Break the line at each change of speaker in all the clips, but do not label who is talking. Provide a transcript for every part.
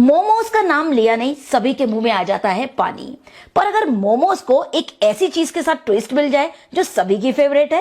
मोमोज का नाम लिया नहीं सभी के मुंह में आ जाता है पानी। पर अगर मोमोज को एक ऐसी चीज के साथ ट्विस्ट मिल जाए जो सभी की फेवरेट है,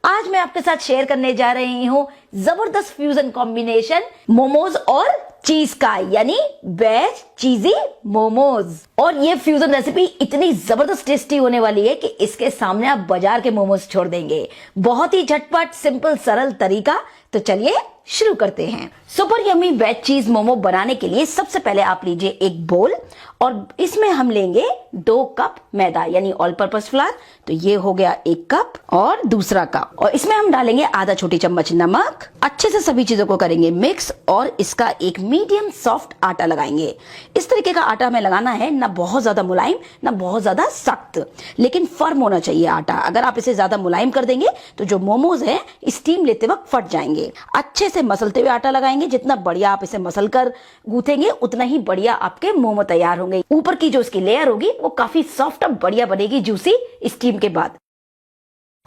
आज मैं आपके साथ शेयर करने जा रही हूं जबरदस्त फ्यूजन कॉम्बिनेशन मोमोज और चीज का, यानी वेज चीजी मोमोज। और ये फ्यूजन रेसिपी इतनी जबरदस्त टेस्टी होने वाली है कि इसके सामने आप बाजार के मोमोज छोड़ देंगे। बहुत ही झटपट, सिंपल, सरल तरीका। तो चलिए शुरू करते हैं। सुपर यम्मी वेज चीज मोमो बनाने के लिए सबसे पहले आप लीजिए एक बोल और इसमें हम लेंगे 2 कप मैदा यानी ऑल पर्पस फ्लावर। तो ये हो गया 1 कप और दूसरा कप, और इसमें हम डालेंगे आधा छोटी चम्मच नमक। अच्छे से सभी चीजों को करेंगे मिक्स और इसका एक मीडियम सॉफ्ट आटा लगाएंगे। इस तरीके का आटा हमें लगाना है, ना बहुत ज्यादा मुलायम ना बहुत ज्यादा सख्त, लेकिन फर्म होना चाहिए आटा। अगर आप इसे ज्यादा मुलायम कर देंगे तो जो मोमोज है स्टीम लेते वक्त फट जाएंगे। अच्छे से मसलते हुए आटा लगाएंगे। जितना बढ़िया आप इसे मसल कर गूंथेंगे उतना ही बढ़िया आपके मोमो तैयार होंगे। ऊपर की जो उसकी लेयर होगी वो काफी सॉफ्ट और बढ़िया बनेगी जूसी स्टीम के बाद।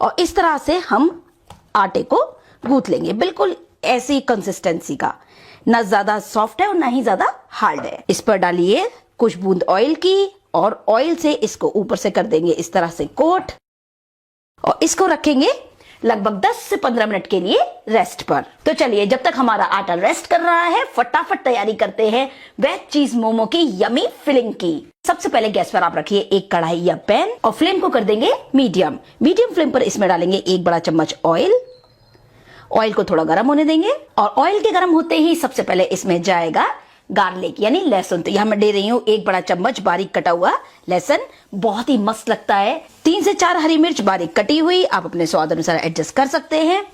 और इस तरह से हम आटे को गूंथ लेंगे, बिल्कुल ऐसी कंसिस्टेंसी का, ना ज्यादा सॉफ्ट है और ना ही ज्यादा हार्ड है। इस पर डालिए कुछ बूंद ऑयल की और ऑयल से इसको ऊपर से कर देंगे इस तरह से कोट, और इसको रखेंगे लगभग 10 से 15 मिनट के लिए रेस्ट पर। तो चलिए जब तक हमारा आटा रेस्ट कर रहा है फटाफट तैयारी करते हैं वेज चीज मोमो की यमी फिलिंग की। सबसे पहले गैस पर आप रखिए एक कढ़ाई या पैन और फ्लेम को कर देंगे मीडियम फ्लेम पर। इसमें डालेंगे 1 बड़ा चम्मच ऑयल। ऑयल को थोड़ा गर्म होने देंगे और ऑयल के गर्म होते ही सबसे पहले इसमें जाएगा गार्लिक यानी लहसुन। तो यहां मैं दे रही हूं 1 बड़ा चम्मच बारीक कटा हुआ लहसुन, बहुत ही मस्त लगता है। 3 से 4 हरी मिर्च बारीक कटी हुई, आप अपने स्वाद अनुसार एडजस्ट कर सकते हैं।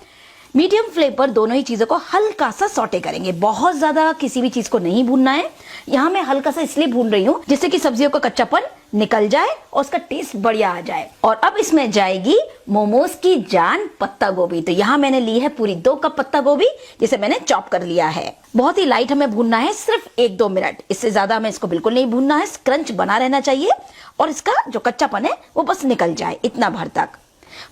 मीडियम फ्लेम पर दोनों ही चीजों को हल्का सा सौटे करेंगे। बहुत ज्यादा किसी भी चीज को नहीं भूनना है। यहाँ मैं हल्का सा इसलिए भून रही हूँ जिससे कि सब्जियों का कच्चापन निकल जाए और उसका टेस्ट बढ़िया आ जाए। और अब इसमें जाएगी मोमोज की जान पत्ता गोभी। तो यहाँ मैंने ली है पूरी 2 कप पत्ता गोभी, जिसे मैंने चॉप कर लिया है। बहुत ही लाइट हमें भूनना है, सिर्फ 1-2 मिनट, इससे ज्यादा हमें इसको बिल्कुल नहीं भूनना है। क्रंच बना रहना चाहिए और इसका जो कच्चापन है वो बस निकल जाए, इतना भर तक।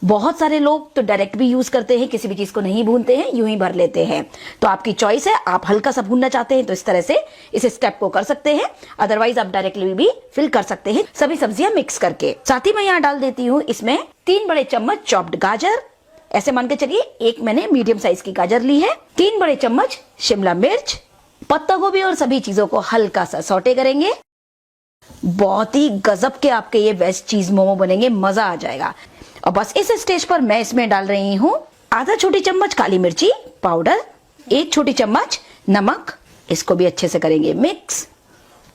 बहुत सारे लोग तो डायरेक्ट भी यूज करते हैं, किसी भी चीज को नहीं भूनते हैं, यूं ही भर लेते हैं। तो आपकी चॉइस है, आप हल्का सा भूनना चाहते हैं तो इस तरह से इस स्टेप को कर सकते हैं, अदरवाइज आप डायरेक्टली भी फिल कर सकते हैं सभी सब्जियां मिक्स करके। साथ ही मैं यहाँ डाल देती हूँ इसमें 3 बड़े चम्मच चॉप्ड गाजर। ऐसे मान के चलिए एक मैंने मीडियम साइज की गाजर ली है। 3 बड़े चम्मच शिमला मिर्च, पत्ता गोभी और सभी चीजों को हल्का सा सौटे करेंगे। बहुत ही गजब के आपके ये वेज चीज मोमो बनेंगे, मजा आ जाएगा। और बस इस स्टेज पर मैं इसमें डाल रही हूँ आधा छोटी चम्मच काली मिर्ची पाउडर, 1 छोटी चम्मच नमक। इसको भी अच्छे से करेंगे मिक्स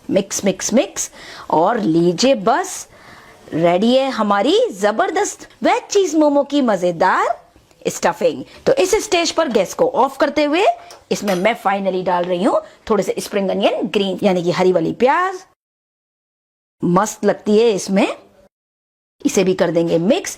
मिक्स मिक्स मिक्स। और लीजिए बस रेडी है हमारी जबरदस्त वेज चीज मोमो की मजेदार स्टफिंग। तो इस स्टेज पर गैस को ऑफ करते हुए इसमें मैं फाइनली डाल रही हूँ थोड़े से स्प्रिंग अनियन ग्रीन यानी कि हरी वाली प्याज। मस्त लगती है इसमें, इसे भी कर देंगे मिक्स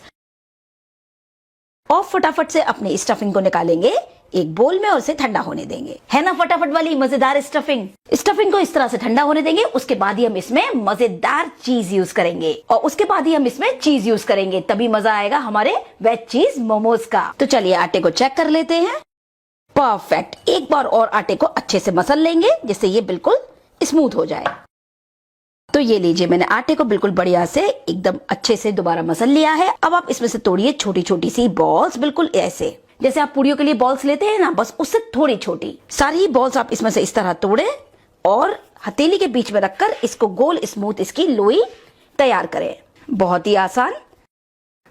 और फटाफट से अपनी स्टफिंग को निकालेंगे एक बोल में और इसे ठंडा होने देंगे। है ना फटाफट वाली मजेदार स्टफिंग को इस तरह से ठंडा होने देंगे। उसके बाद ही हम इसमें मजेदार चीज यूज करेंगे और उसके बाद ही हम इसमें चीज यूज करेंगे, तभी मजा आएगा हमारे वेज चीज मोमोज का। तो चलिए आटे को चेक कर लेते हैं। परफेक्ट। एक बार और आटे को अच्छे से मसल लेंगे जिससे ये बिल्कुल स्मूथ हो जाए। तो ये लीजिए मैंने आटे को बिल्कुल बढ़िया से एकदम अच्छे से दोबारा मसल लिया है। अब आप इसमें से तोड़िए छोटी छोटी सी बॉल्स, बिल्कुल ऐसे जैसे आप पूड़ियों के लिए बॉल्स लेते हैं ना, बस उससे थोड़ी छोटी। सारी बॉल्स आप इसमें से इस तरह तोड़े और हथेली के बीच में रखकर इसको गोल स्मूथ इसकी लोई तैयार करें। बहुत ही आसान,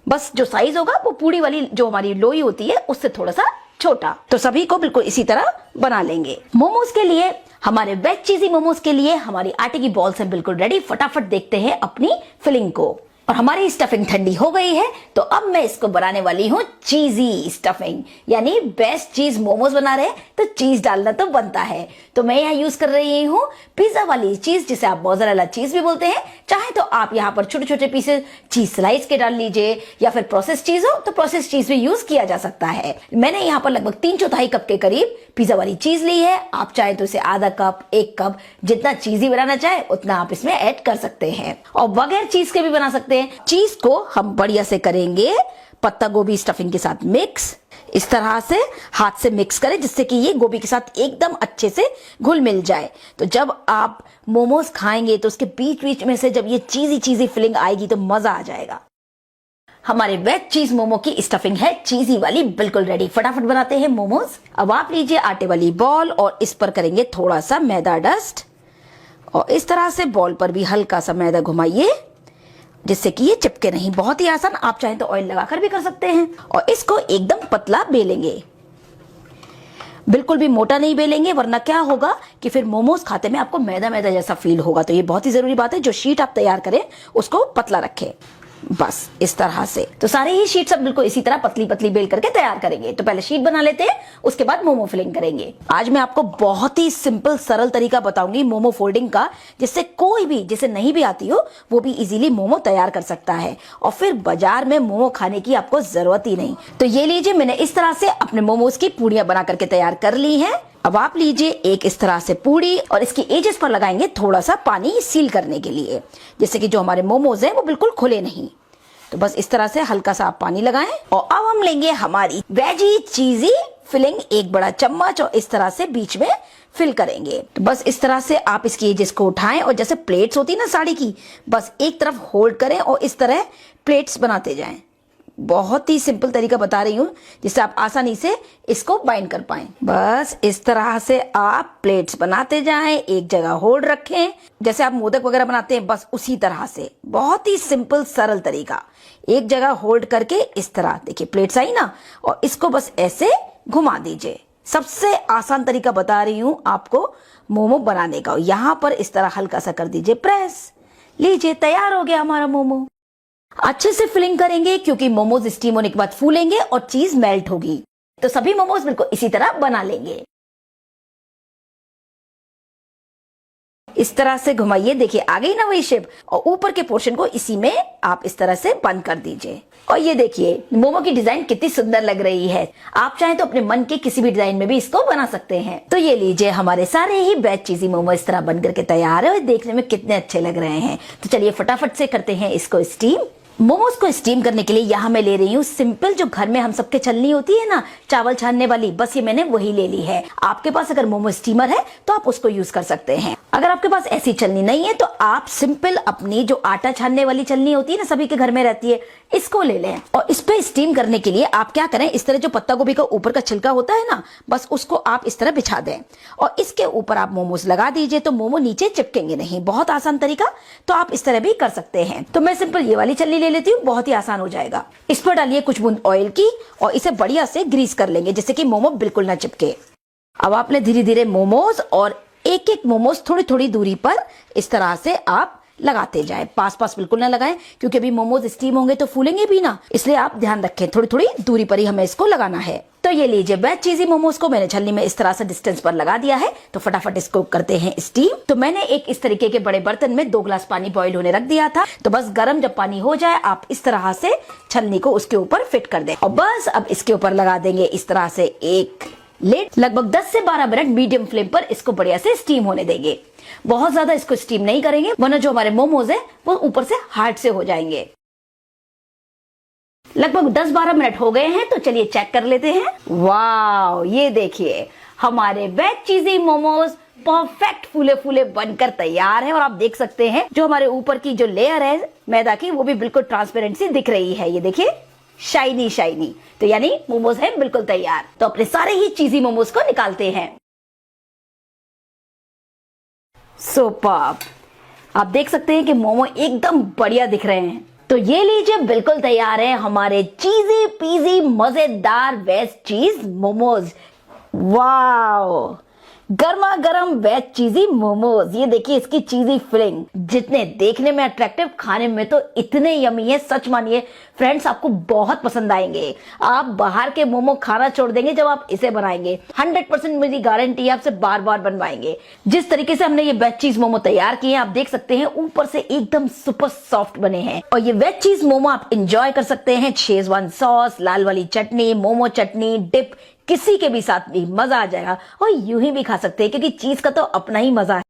बस जो साइज होगा वो पूड़ी वाली जो हमारी लोई होती है उससे थोड़ा सा छोटा। तो सभी को बिल्कुल इसी तरह बना लेंगे। मोमोज के लिए, हमारे वेज चीजी मोमोज के लिए हमारी आटे की बॉल्स है बिल्कुल रेडी। फटाफट देखते हैं अपनी फिलिंग को। और हमारी स्टफिंग ठंडी हो गई है तो अब मैं इसको बनाने वाली हूँ चीजी स्टफिंग, यानी बेस्ट चीज मोमोज बना रहे तो चीज डालना तो बनता है। तो मैं यहाँ यूज कर रही हूँ पिज्जा वाली चीज, जिसे आप मोज़रेला चीज भी बोलते हैं। चाहे तो आप यहाँ पर छोटे छोटे पीसेस चीज स्लाइस के डाल लीजिए, या फिर प्रोसेस चीज हो तो प्रोसेस चीज भी यूज किया जा सकता है। मैंने यहाँ पर लगभग 3/4 कप के करीब पिज्जा वाली चीज ली है। आप चाहे तो इसे आधा कप, 1 कप, जितना चीजी बनाना चाहे उतना आप इसमें ऐड कर सकते हैं। और बगैर चीज के भी बना सकते हैं। चीज को हम बढ़िया से करेंगे पत्ता गोभी स्टफिंग के साथ मिक्स। इस तरह से हाथ से मिक्स करें जिससे कि ये गोभी के साथ एकदम अच्छे से घुल मिल जाए। तो जब आप मोमोज खाएंगे तो उसके बीच बीच में से जब ये चीजी चीजी फिलिंग आएगी तो मजा आ जाएगा। हमारे वेज चीज मोमो की स्टफिंग है चीजी वाली बिल्कुल रेडी। फटाफट बनाते हैं मोमोज। अब आप लीजिए आटे वाली बॉल और इस पर करेंगे थोड़ा सा मैदा डस्ट और इस तरह से बॉल पर भी हल्का सा मैदा घुमाइए जिससे कि ये चिपके नहीं। बहुत ही आसान, आप चाहें तो ऑयल लगाकर भी कर सकते हैं। और इसको एकदम पतला बेलेंगे, बिल्कुल भी मोटा नहीं बेलेंगे वरना क्या होगा कि फिर मोमोज खाते में आपको मैदा मैदा जैसा फील होगा। तो ये बहुत ही जरूरी बात है, जो शीट आप तैयार करें उसको पतला रखें, बस इस तरह से। तो सारे ही शीट सब बिल्कुल इसी तरह पतली पतली बेल करके तैयार करेंगे। तो पहले शीट बना लेते हैं, उसके बाद मोमो फिलिंग करेंगे। आज मैं आपको बहुत ही सिंपल सरल तरीका बताऊंगी मोमो फोल्डिंग का, जिससे कोई भी जिसे नहीं भी आती हो वो भी इजीली मोमो तैयार कर सकता है और फिर बाजार में मोमो खाने की आपको जरूरत ही नहीं। तो ये लीजिए, मैंने इस तरह से अपने मोमोज की पूड़ियां बना करके तैयार कर ली है। अब आप लीजिए एक इस तरह से पूड़ी और इसकी एजेस पर लगाएंगे थोड़ा सा पानी सील करने के लिए, जिससे कि जो हमारे मोमोज हैं वो बिल्कुल खुले नहीं। तो बस इस तरह से हल्का सा आप पानी लगाएं और अब हम लेंगे हमारी वेजी चीजी फिलिंग, एक बड़ा चम्मच, और इस तरह से बीच में फिल करेंगे। तो बस इस तरह से आप इसकी एजेस को उठाएं और जैसे प्लेट्स होती है ना साड़ी की, बस एक तरफ होल्ड करें और इस तरह प्लेट्स बनाते जाएं। बहुत ही सिंपल तरीका बता रही हूं जिससे आप आसानी से इसको बाइंड कर पाएं। बस इस तरह से आप प्लेट्स बनाते जाएं, एक जगह होल्ड रखें जैसे आप मोदक वगैरह बनाते हैं, बस उसी तरह से। बहुत ही सिंपल सरल तरीका, एक जगह होल्ड करके इस तरह देखिए प्लेट्स आई ना, और इसको बस ऐसे घुमा दीजिए। सबसे आसान तरीका बता रही हूं आपको मोमो बनाने का। यहां पर इस तरह हल्का सा कर दीजिए प्रेस, लीजिए तैयार हो गया हमारा मोमो। अच्छे से फिलिंग करेंगे क्योंकि मोमोज स्टीम होने के बाद फूलेंगे और चीज मेल्ट होगी। तो सभी मोमोज बिल्कुल इसी तरह बना लेंगे। इस तरह से घुमाइए, देखिए आ गई ना वही शेप, और ऊपर के पोर्शन को इसी में आप इस तरह से बंद कर दीजिए। और ये देखिए मोमो की डिजाइन कितनी सुंदर लग रही है। आप चाहें तो अपने मन के किसी भी डिजाइन में भी इसको बना सकते हैं। तो ये लीजिए हमारे सारे ही वेज चीजी मोमो इस तरह बन करके तैयार है और देखने में कितने अच्छे लग रहे हैं। तो चलिए फटाफट से करते हैं इसको स्टीम। मोमोज को स्टीम करने के लिए यहाँ मैं ले रही हूँ सिंपल जो घर में हम सबके छलनी होती है ना, चावल छानने वाली, बस ये मैंने वही ले ली है। आपके पास अगर मोमो स्टीमर है तो आप उसको यूज कर सकते हैं। अगर आपके पास ऐसी छलनी नहीं है तो आप सिंपल अपनी जो आटा छानने वाली छलनी होती है ना, सभी के घर में रहती है, इसको ले लें। और इस पे स्टीम करने के लिए आप क्या करें, इस तरह जो पत्ता गोभी का ऊपर का छिलका होता है ना, बस उसको आप इस तरह बिछा दें और इसके ऊपर आप मोमोज लगा दीजिए तो मोमो नीचे चिपकेंगे नहीं। बहुत आसान तरीका, तो आप इस तरह भी कर सकते हैं। तो मैं सिंपल ये वाली छलनी ले लेती हूँ, बहुत ही आसान हो जाएगा। इस पर डालिए कुछ बूंद ऑयल की और इसे बढ़िया से ग्रीस कर लेंगे जिससे कि मोमो बिल्कुल ना चिपके। अब आपने धीरे धीरे मोमोज और एक एक मोमोज थोड़ी थोड़ी दूरी पर इस तरह से आप लगाते जाएं। पास पास बिल्कुल ना लगाएं क्योंकि अभी मोमोज स्टीम होंगे तो फूलेंगे भी ना, इसलिए आप ध्यान रखें, थोड़ी थोड़ी दूरी पर ही हमें इसको लगाना है। तो ये लीजिए वेज चीजी मोमोज को मैंने छलनी में इस तरह से डिस्टेंस पर लगा दिया है। तो फटाफट इसको करते हैं स्टीम। तो मैंने एक इस तरीके के बड़े बर्तन में 2 गिलास पानी बॉईल होने रख दिया था। तो बस गर्म जब पानी हो जाए आप इस तरह से छलनी को उसके ऊपर फिट कर दें और बस अब इसके ऊपर लगा देंगे इस तरह से एक लिड। लगभग 10 से 12 मिनट मीडियम फ्लेम पर इसको बढ़िया से स्टीम होने देंगे। बहुत ज्यादा इसको स्टीम नहीं करेंगे वरना जो हमारे मोमोज है वो ऊपर से हार्ड से हो जाएंगे। लगभग 10-12 मिनट हो गए हैं, तो चलिए चेक कर लेते हैं। वाह, ये देखिए हमारे वेज चीजी मोमोज परफेक्ट फूले फूले बनकर तैयार है। और आप देख सकते हैं जो हमारे ऊपर की जो लेयर है मैदा की, वो भी बिल्कुल ट्रांसपेरेंसी दिख रही है। ये देखिए शाइनी शाइनी। तो यानी मोमोज है बिल्कुल तैयार। तो अपने सारे ही चीजी मोमोज को निकालते हैं। सुपर्ब, आप देख सकते हैं कि मोमो एकदम बढ़िया दिख रहे हैं। तो ये लीजिए बिल्कुल तैयार है हमारे चीजी पीजी मजेदार वेज चीज मोमोज। वाओ, गर्मा गर्म वेज चीजी मोमोज। ये देखिए इसकी चीजी फिलिंग जितने देखने में अट्रैक्टिव, खाने में तो इतने यमी है, सच मानिए फ्रेंड्स आपको बहुत पसंद आएंगे। आप बाहर के मोमो खाना छोड़ देंगे जब आप इसे बनाएंगे। 100% मेरी गारंटी है, आपसे बार बार बनवाएंगे। जिस तरीके से हमने ये वेज चीज मोमो तैयार किए हैं आप देख सकते हैं ऊपर से एकदम सुपर सॉफ्ट बने हैं। और ये वेज चीज मोमो आप इंजॉय कर सकते हैं शेजवान सॉस, लाल वाली चटनी, मोमो चटनी, डिप, किसी के भी साथ भी मजा आ जाएगा। और यूं ही भी खा सकते हैं क्योंकि चीज का तो अपना ही मजा है।